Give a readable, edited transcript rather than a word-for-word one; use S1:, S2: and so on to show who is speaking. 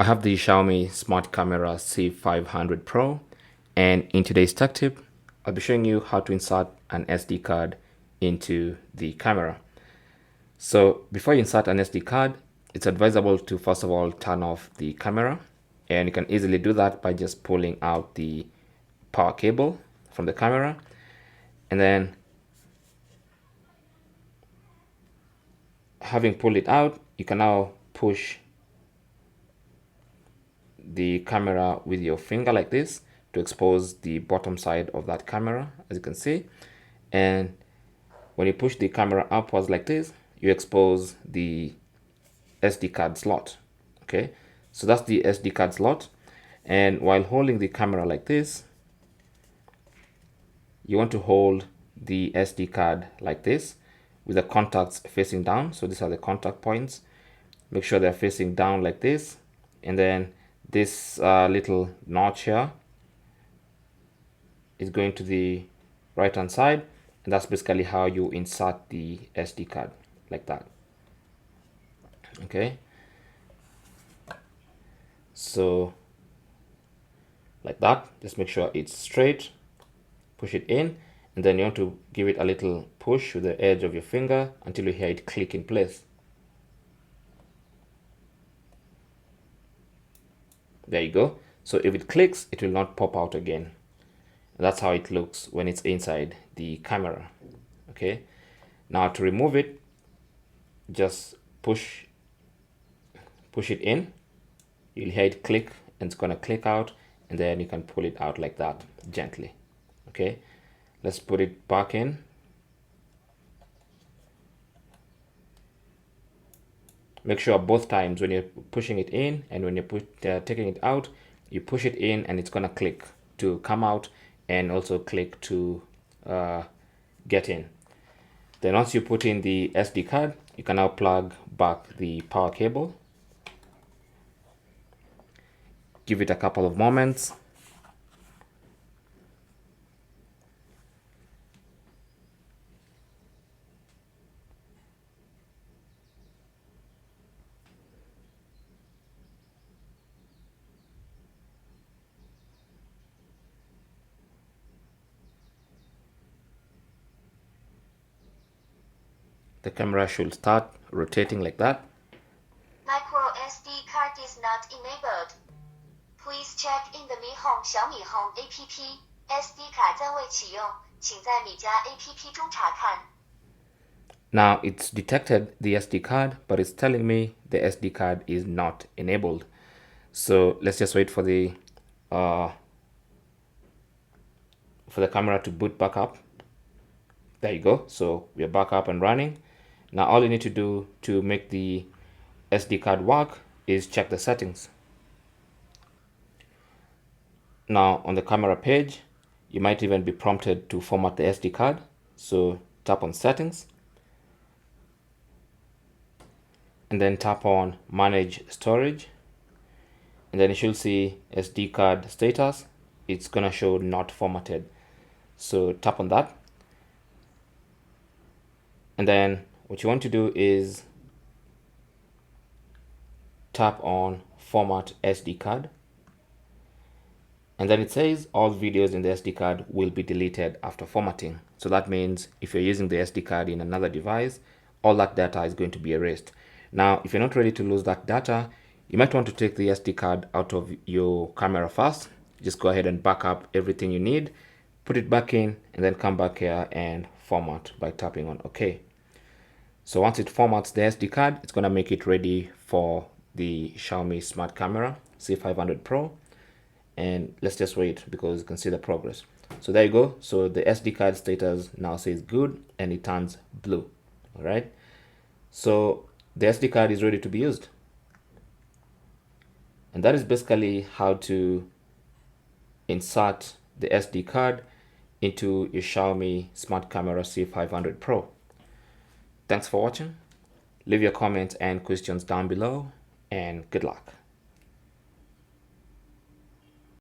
S1: I have the Xiaomi smart camera C500 Pro, and in today's tech tip, I'll be showing you how to insert an SD card into the camera. So before you insert an SD card, it's advisable to first of all turn off the camera, and you can easily do that by just pulling out the power cable from the camera, and then having pulled it out, you can now push the camera with your finger like this to expose the bottom side of that camera, as you can see. And when you push the camera upwards like this, you expose the SD card slot. Okay, so that's the SD card slot. And while holding the camera like this, you want to hold the SD card like this with the contacts facing down. So these are the contact points. Make sure they're facing down like this, and then this little notch here is going to the right hand side, and that's basically how you insert the SD card, like that. Okay, so like that, just make sure it's straight, push it in, and then you want to give it a little push with the edge of your finger until you hear it click in place. There you go. So if it clicks, it will not pop out again. That's how it looks when it's inside the camera. Okay, now to remove it, just push it in. You'll hear it click, and it's gonna click out, and then you can pull it out like that gently. Okay, let's put it back in. Make sure both times when you're pushing it in and when you're taking it out, you push it in and it's gonna click to come out, and also click to get in. Then once you put in the SD card, you can now plug back the power cable. Give it a couple of moments. The camera should start rotating like that.
S2: microSD card is not enabled. Please check in the Mi Home Xiaomi Home APP. SD 卡暂未启用，请在米家 APP 中查看。
S1: Now it's detected the SD card, but it's telling me the SD card is not enabled. So let's just wait for the camera to boot back up. There you go. So we're back up and running. Now all you need to do to make the SD card work is check the settings. Now on the camera page, you might even be prompted to format the SD card. So tap on settings, and then tap on manage storage, and then you should see SD card status. It's gonna show not formatted. So tap on that, and then what you want to do is tap on format SD card, and then it says all videos in the SD card will be deleted after formatting. So that means if you're using the SD card in another device, all that data is going to be erased. Now, if you're not ready to lose that data, you might want to take the SD card out of your camera first. Just go ahead and back up everything you need, put it back in, and then come back here and format by tapping on OK. So once it formats the SD card, it's going to make it ready for the Xiaomi smart camera C500 Pro. And let's just wait because you can see the progress. So there you go. So the SD card status now says good, and it turns blue. All right. So the SD card is ready to be used. And that is basically how to insert the SD card into your Xiaomi smart camera C500 Pro. Thanks for watching. Leave your comments and questions down below, and good luck.